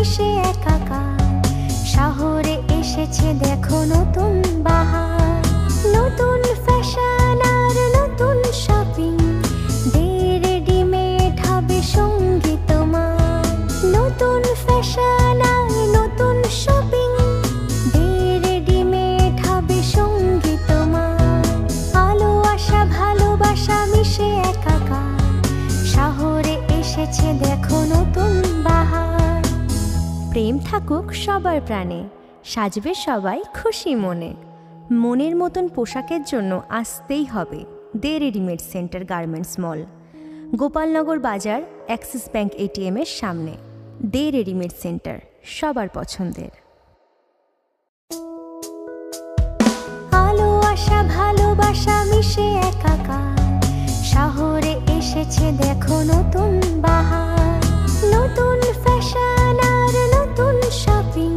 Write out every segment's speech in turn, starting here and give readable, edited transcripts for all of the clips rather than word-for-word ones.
মিশে একাকার। শহরে এসেছে দেখো নতুন বাহার, নতুন ফ্যাশন আর নতুন শপিং। দে রেডিমেড হবে সঙ্গী তোমার, নতুন ফ্যাশন আর নতুন শপিং। দে রেডিমেড হবে সঙ্গী তোমার। আলো আশা ভালোবাসা মিশে একাকার। শহরে এসেছে দেখো নতুন বাহার। প্রেম থাকুক সবার প্রাণে, সাজবে সবাই খুশি মনে। মনের মতন পোশাকের জন্য আসতেই হবে দে রেডিমেড সেন্টার গার্মেন্টস মল, গোপালনগর বাজার, অ্যাক্সিস ব্যাংক এটিএম এর সামনে। দে রেডিমেড সেন্টার, সবার পছন্দের। আলো আশা ভালোবাসা মিশে একাকার। শহরে এসেছে দেখো নতুন বাহার, নতুন ফ্যাশন আর নতুন শপিং।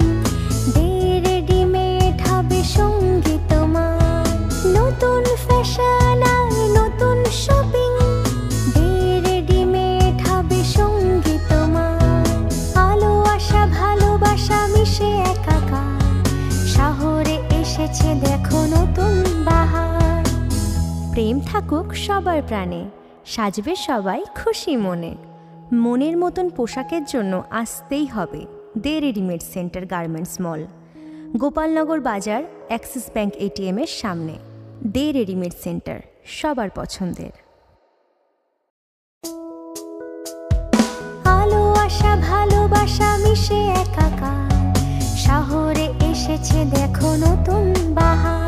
দে রেডিমেড হবে সঙ্গী তোমার, নতুন ফ্যাশন আর নতুন শপিং। দে রেডিমেড হবে সঙ্গী তোমার। আলো আশা ভালোবাসা মিশে একাকার। শহরে এসেছে দেখো নতুন বাহার। প্রেম থাকুক সবার প্রাণে, সাজবে সবাই খুশি মনে। মনের মতন পোশাকের জন্য আসতেই হবে দে রেডিমেড সেন্টার গার্মেন্টস মল, গোপালনগর বাজার, অ্যাক্সিস ব্যাংক এটিএম এর সামনে। দে রেডিমেড সেন্টার, সবার পছন্দের। আলো আশা ভালোবাসা মিশে একাকার। শহরে এসেছে দেখো নতুন বাহার,